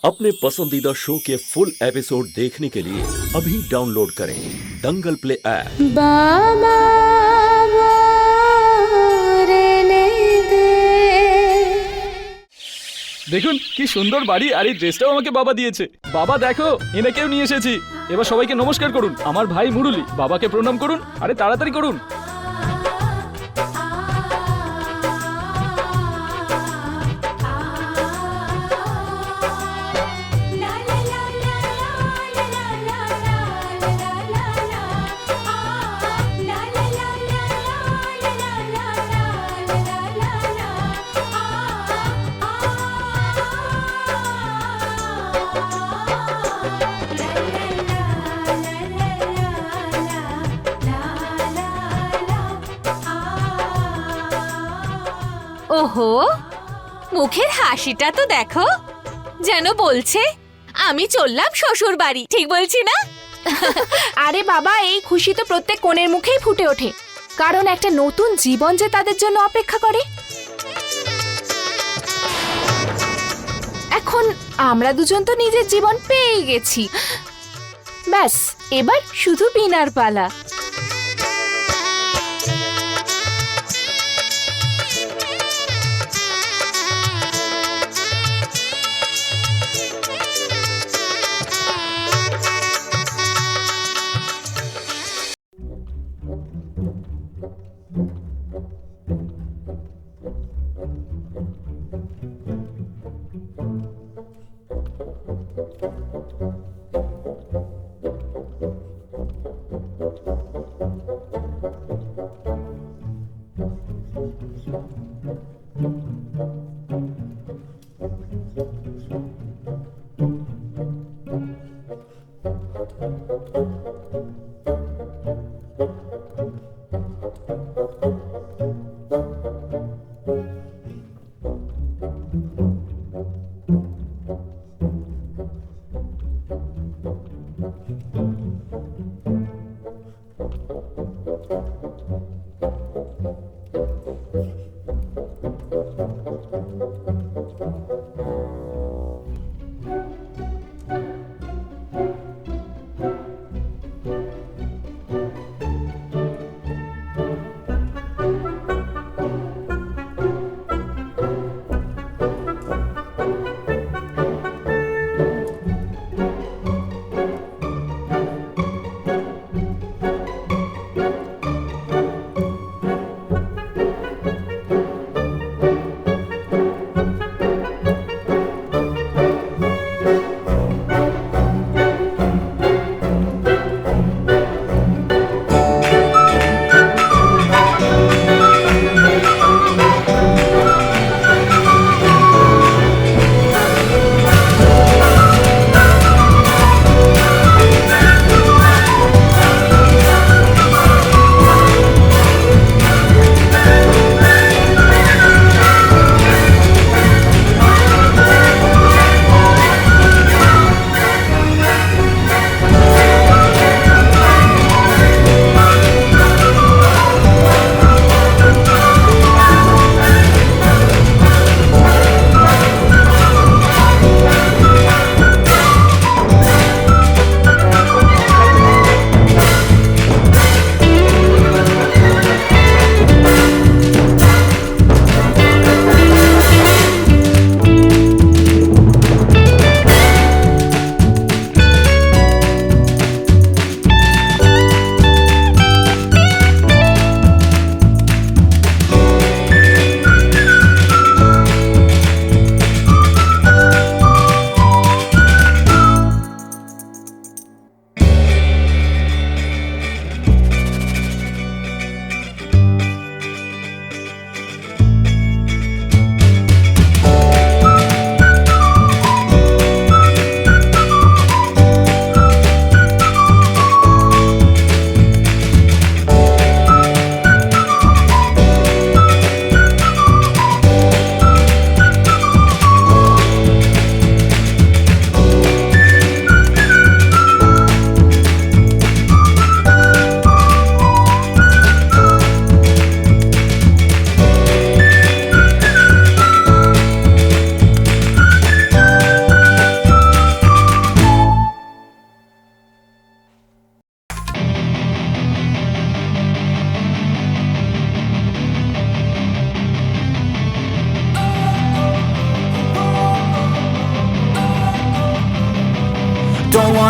अपने पसंदीदा शो के फुल एपिसोड देखने के लिए अभी डाउनलोड करें दंगल प्ले ऐप। बाबा রেনে দে। দেখুন কি সুন্দর বাড়ি, আর এই ড্রেসটাও আমাকে বাবা দিয়েছে। বাবা দেখো, এনাকেও নিয়ে এসেছি। এবার সবাইকে নমস্কার করুন। আমার ভাই মুরুলি, বাবাকে প্রণাম করুন। আরে তাড়াতাড়ি করুন। ওহো, মুখের হাসিটা তো দেখো, যেন বলছে আমি চললাম শ্বশুর বাড়ি। ঠিক বলছি না? আরে বাবা, এই খুশি তো প্রত্যেক কোণের মুখেই ফুটে ওঠে, কারণ একটা নতুন জীবন যে তাদের জন্য অপেক্ষা করে। এখন আমরা দুজন তো নিজের জীবন পেয়ে গেছি, ব্যাস এবার শুধু বিনার পালা।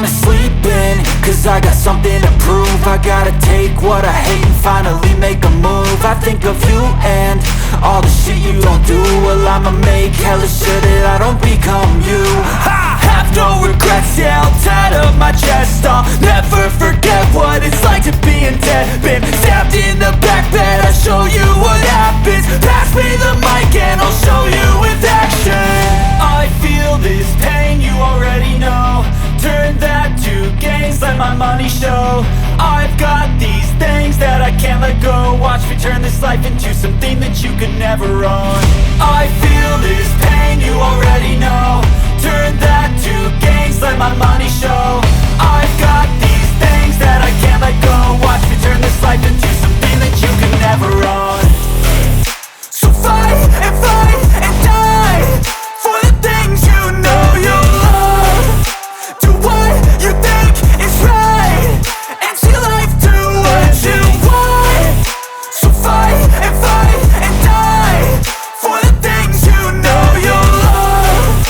wanna sleep in, cause I got something to prove. I gotta take what I hate and finally make a move. I think of you and all the shit you don't do. Well, I'ma make hella sure that I don't become you. I have no regrets, yeah, I'll tie up my chest. I'll never forget what it's like to be in debt. Been stabbed in the back bed, I'll show you what happens. Pass me the mic and I'll show you with action. I feel this pain, you already know. Turn that to gains, let my money show. I've got these things that I can't let go. Watch me turn this life into something that you could never own. I feel this pain, you already know. Turn that to gains, let my money show. I've got these things that I can't let go. Watch me turn this life into something that you could never own. So fight and die for the things you know you love. Do what you think is right and see life do what you want. So fight and die for the things you know you love.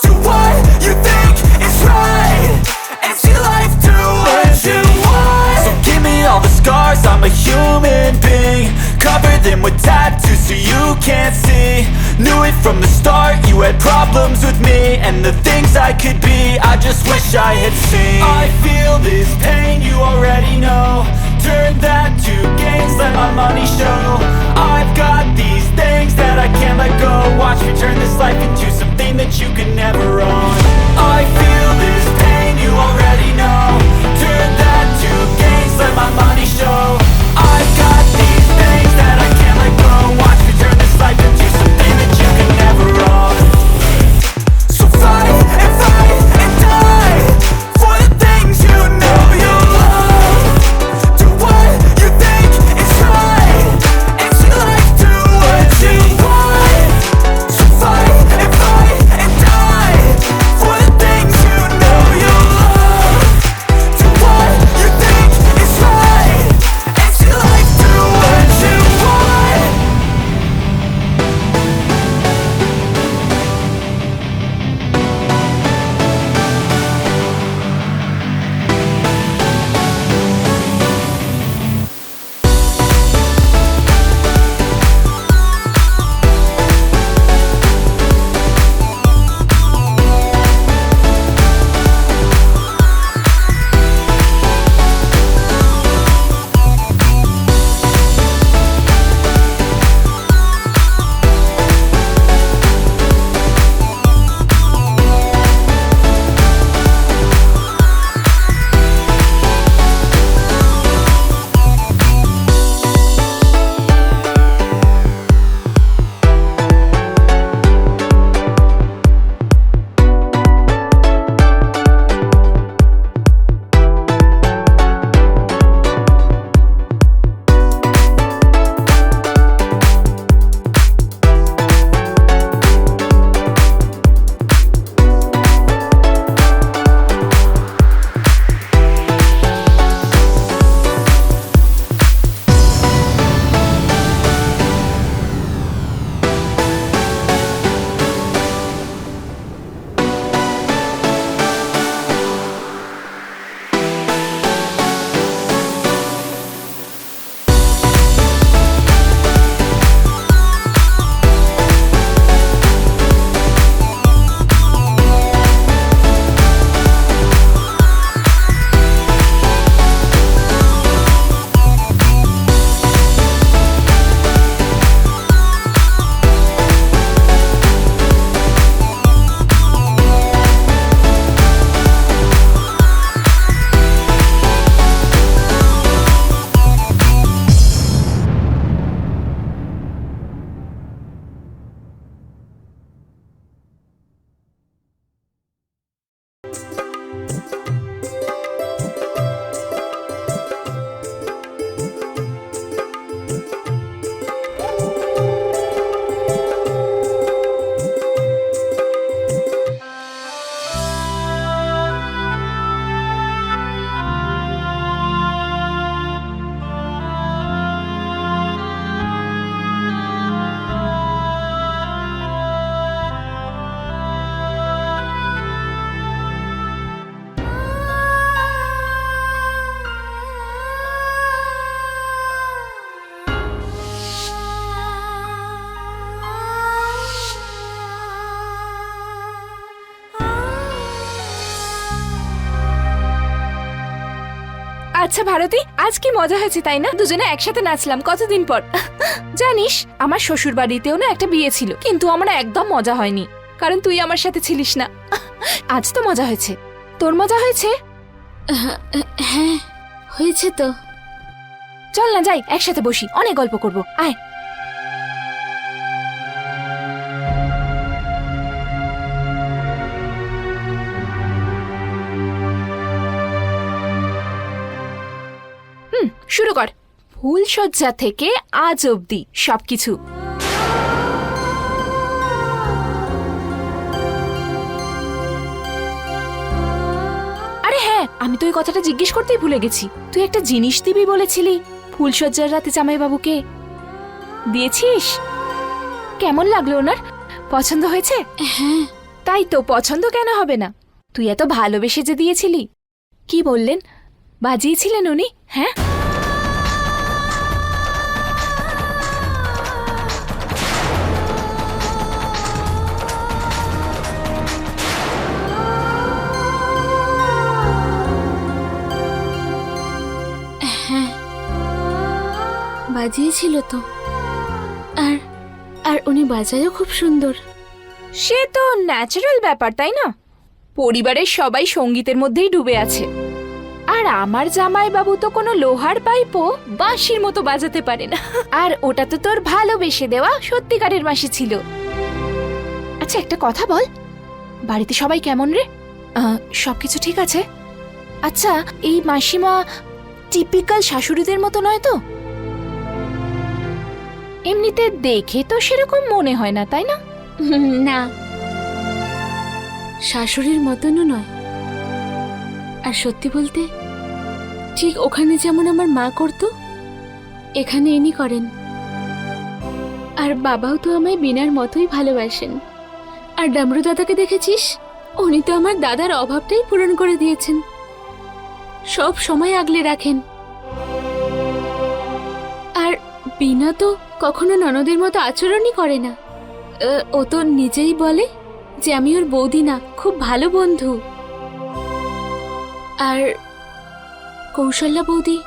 Do what you think is right and see life do what you want. So give me all the scars, I'm a human being. Cover them with tattoos so you can't see. Knew it from the start, you had problems with me and the things I could be, I just wish I had seen. I feel this pain, you already know. Turn that to gains, let my money show. I've got these things that I can't let go. Watch me turn this life into something that you can never own. I feel this pain, you already know. Turn that to gains, let my money show. I've got these things that I can't let go. Watch me turn this life into something that you can never own. So fight and die for the things you know you love. Do what you think is right and see life do what you want. So fight and die for আচ্ছা ভারতী, আজ কি মজা হয়েছে তাই না? দুজনে একসাথে নাচলাম কতদিন পর। জানিস আমার শ্বশুর বাড়িতেও না একটা বিয়ে ছিল, কিন্তু আমার একদম মজা হয়নি, কারণ তুই আমার সাথে ছিলিস না। আজ তো মজা হয়েছে। তোর মজা হয়েছে? হ্যাঁ হয়েছে তো। চল না যাই, একসাথে বসি, অনেক গল্প করব, আয়। শুরু কর। ফুলসজ্জা থেকে আজ অবধি সবকিছু। আরে হ্যাঁ, আমি তো এই কথাটা জিজ্ঞেস করতেই ভুলে গেছি। তুই একটা জিনিস দিবি বলেছিলি ফুলসজ্জার রাতে জামাইবাবুকে, দিয়েছিস? কেমন লাগলো ওনার? পছন্দ হয়েছে? হ্যাঁ। তাই তো, পছন্দ কেন হবে না? তুই এত ভালোবেসে যে দিয়েছিলি। কি বললেন? বাজিয়েছিলেন উনি? হ্যাঁ। বাজিয়েছিল তো। আর আর উনি বাজায়ও খুব সুন্দর। সে তো ন্যাচারাল ব্যাপার, তাই না? পরিবারের সবাই সঙ্গীতের মধ্যেই ডুবে আছে। আর আমার জামাইবাবু তো কোনো লোহার পাইপও বাঁশির মতো বাজাতে পারে না। আর ওটা তো তোর ভালোবেসে দেওয়া সত্যিকারের বাঁশি ছিল। আচ্ছা একটা কথা বল, বাড়িতে সবাই কেমন রে? সবকিছু ঠিক আছে? আচ্ছা এই মাসিমা টিপিক্যাল শাশুড়িদের মতো নয় তো? এমনিতে দেখে তো সেরকম মনে হয় না, তাই না? না, শাশুড়ির মতনও নয়। আর সত্যি বলতে ঠিক ওখানে যেমন আমার মা করতো, এখানে ইনি করেন। আর বাবাও তো আমায় বিনার মতোই ভালোবাসেন। আর ডামরু দাদাকে দেখেছিস? উনি তো আমার দাদার অভাবটাই পূরণ করে দিয়েছেন, সব সময় আগলে রাখেন। আর বিনা তো কখনো ননদের মতো আচরণই করে না। ও তো নিজেই বলে যে আমি ওর বৌদি না, খুব ভালো বন্ধু। আর কৌশল্যা বৌদি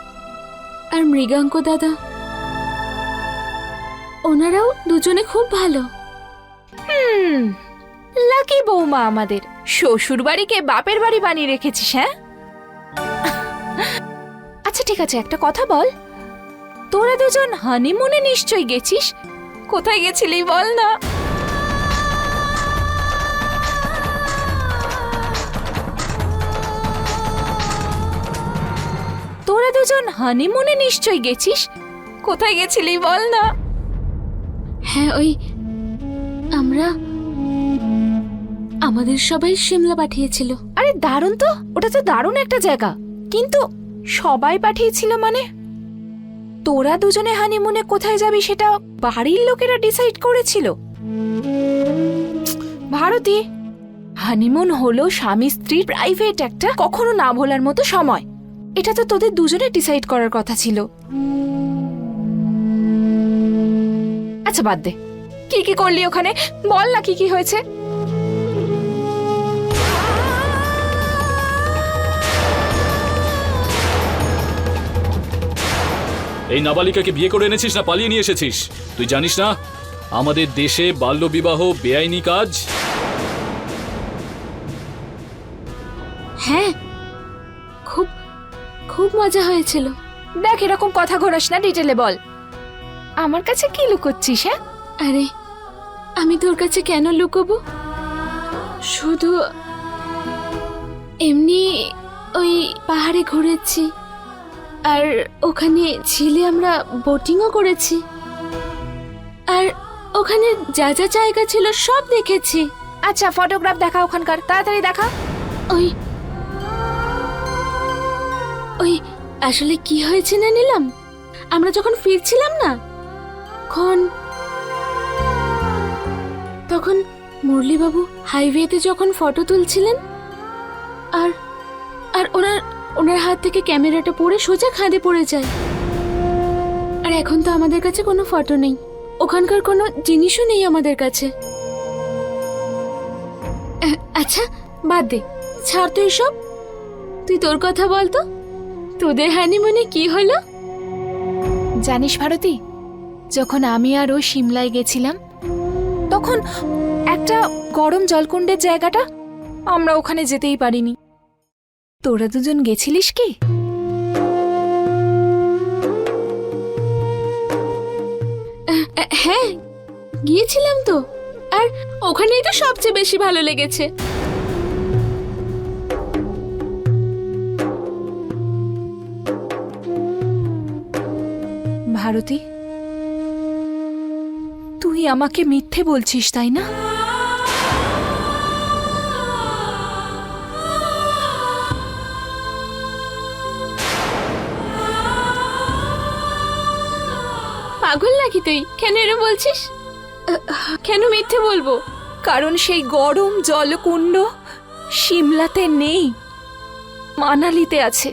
আর মৃগাঙ্ক দাদা, ওনারাও দুজনে খুব ভালো। লাকি বৌমা আমাদের। শ্বশুর বাড়িকে বাপের বাড়ি বানিয়ে রেখেছিস, হ্যাঁ? আচ্ছা ঠিক আছে, একটা কথা বল, তোরা দুজন হানিমুনে নিশ্চয়ই গেছিস। কোথায় গেছিলি বল না? তোরা দুজন হানিমুনে নিশ্চয়ই গেছিস। কোথায় গেছিলি বল না? হ্যাঁ, ওই আমরা আমাদের সবাই সিমলা পাঠিয়েছিল। আরে দারুণ তো, ওটা তো দারুণ একটা জায়গা। কিন্তু সবাই পাঠিয়েছিল মানে? তোরা দুজনে হানিমুনে কোথায় যাবি সেটা বাড়ির লোকেরা ডিসাইড করেছিল? ভারতী, হানিমুন হলো স্বামী স্ত্রীর প্রাইভেট একটা কখনো না ভোলার মতো সময়। এটা তো তোদের দুজনে ডিসাইড করার কথা ছিল। আচ্ছা বাদ দে, কি কি করলি ওখানে বল না, কি কি হয়েছে? এই নাবালিকাকে বিয়ে করে এনেছিস না পালিয়ে নিয়ে এসেছিস? তুই জানিস না আমাদের দেশে বাল্যবিবাহ বেআইনি কাজ? হ্যাঁ, খুব খুব মজা হয়েছিল। দেখ এরকম কথা ঘোরাস না, ডিটেলে বল। আমার কাছে কি লুকোচ্ছিস? হ্যাঁ, আরে আমি তোর কাছে কেন লুকোবো? শুধু এমনি ওই পাহাড়ে ঘুরেছি, আর ওখানে ঝিলে আমরা বোটিংও করেছি, আর ওখানে যা যা জায়গা ছিল সব দেখেছি। আচ্ছা ফটোগ্রাফ দেখা ওখানকার, তাড়াতাড়ি দেখা। ওই ওই আসলে কি হয়েছে না নিলাম, আমরা যখন ফিরছিলাম না তখন মুরলীবাবু হাইওয়েতে যখন ফটো তুলছিলেন, আর আর ওনার হাত থেকে ক্যামেরাটা পড়ে সোজা খাদে পড়ে যায়। আর এখন তো আমাদের কাছে কোনো ফটো নেই, ওখানকার কোনো জিনিসও নেই আমাদের কাছে। আচ্ছা বাদ দে, ছাড় তো এসব। তুই তোর কথা বল তো, তোদের হানিমুনে কি হলো? জানিস ভারতী, যখন আমি আর ও সিমলায় গেছিলাম তখন একটা গরম জলকুণ্ডের জায়গাটা আমরা ওখানে যেতেই পারিনি। তোরা দুজন গেছিলিস কি? হ্যাঁ, গিয়েছিলাম তো। আর ওখানেই তো সবচেয়ে বেশি ভালো লেগেছে। ভারতী, তুই আমাকে মিথ্যে বলছিস তাই না? পাগল নাকি তুই? কেন এরম বলছিস? কেন মিথ্যে বলবো? কারণ সেই গরম জলকুণ্ড সিমলাতে নেই, মানালিতে আছে।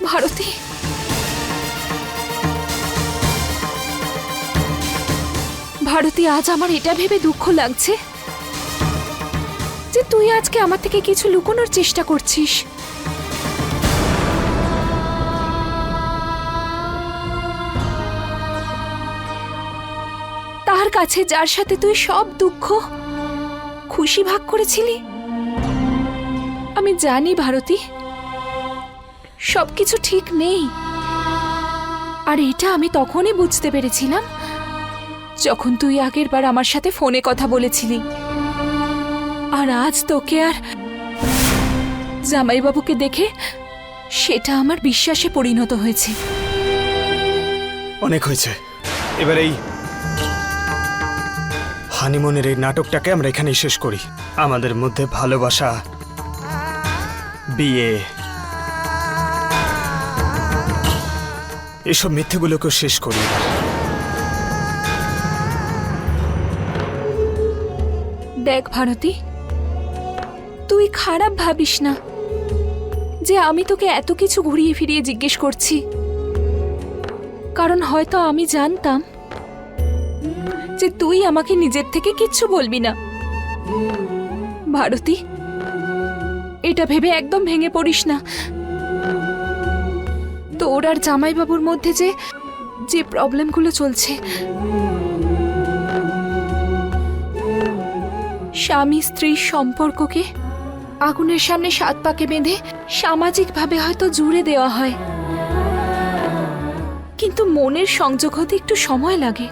ভারতী, ভারতী, আজ আমার এটা ভেবে দুঃখ লাগছে যে তুই আজকে আমার থেকে কিছু লুকোনোর চেষ্টা করছিস। তার কাছে যার সাথে তুই সব দুঃখ খুশি ভাগ করেছিলি। আমি জানি ভারতী, সবকিছু ঠিক নেই। আর এটা আমি তখনই বুঝতে পেরেছিলাম যখন তুই আগের বার আমার সাথে ফোনে কথা বলেছিলি। আর আজ তোকে আর জামাইবাবুকে দেখে সেটা আমার বিশ্বাসে পরিণত হয়েছে। অনেক হয়েছে, এবার এই হানিমুনের এই নাটকটাকে আমরা এখানেই শেষ করি। আমাদের মধ্যে ভালোবাসা, বিয়ে, এসব মিথ্যেগুলোকেও শেষ করি এবার। দেখ ভারতী, তুই খারাপ ভাবিস না যে আমি তোকে এত কিছু ঘুরিয়ে ফিরিয়ে জিজ্ঞেস করছি, কারণ হয়তো আমি জানতাম যে তুই আমাকে নিজের থেকে কিচ্ছু বলবি না। ভারতী, এটা ভেবে একদম ভেঙে পড়িস না। তোর আর জামাইবাবুর মধ্যে যে যে প্রবলেমগুলো চলছে, স্বামী স্ত্রীর সম্পর্ককে আগুনের সামনে 7 পাকে বেঁধে সামাজিকভাবে হয়তো জুড়ে দেওয়া হয়, কিন্তু মনের সংযোগ হতে একটু সময় লাগে।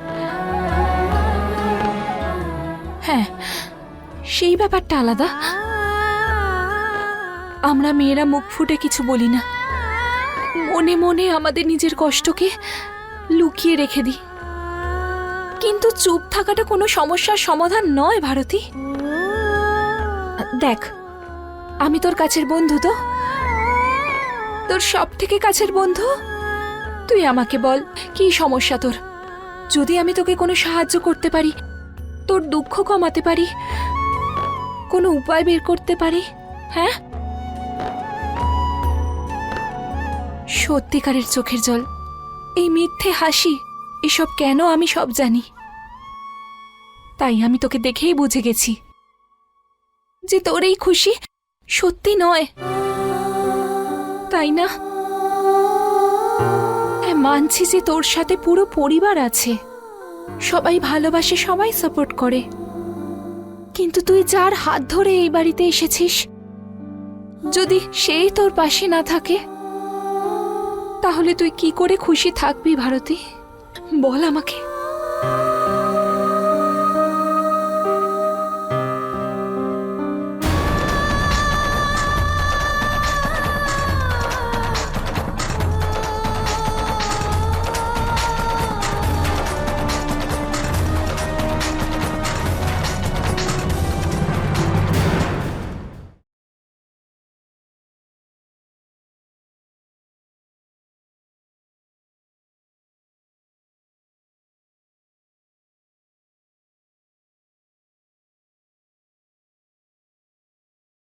হ্যাঁ, সেই ব্যাপারটা আলাদা। আমরা মেয়েরা মুখ ফুটে কিছু বলি না, মনে মনে আমাদের নিজের কষ্টকে লুকিয়ে রেখে দিই। কিন্তু চুপ থাকাটা কোনো সমস্যার সমাধান নয় ভারতী। দেখ, আমি তোর কাছের বন্ধু, তো তোর সব থেকে কাছের বন্ধু। তুই আমাকে বল, কি সমস্যা তোর? যদি আমি তোকে কোনো সাহায্য করতে পারি, তোর দুঃখ কমাতে পারি, কোনো উপায় বের করতে পারি, হ্যাঁ? সত্যিকারের চোখের জল, এই মিথ্যে হাসি, এসব কেন আমি সব জানি। তাই আমি তোকে দেখেই বুঝে গেছি যে তোর এই খুশি সত্যি নয়, তাই না? হ্যাঁ, মানছি যে তোর সাথে পুরো পরিবার আছে, সবাই ভালোবাসে, সবাই সাপোর্ট করে, কিন্তু তুই যার হাত ধরে এই বাড়িতে এসেছিস, যদি সেই তোর পাশে না থাকে, তাহলে তুই কি করে খুশি থাকবি ভারতী? বল আমাকে।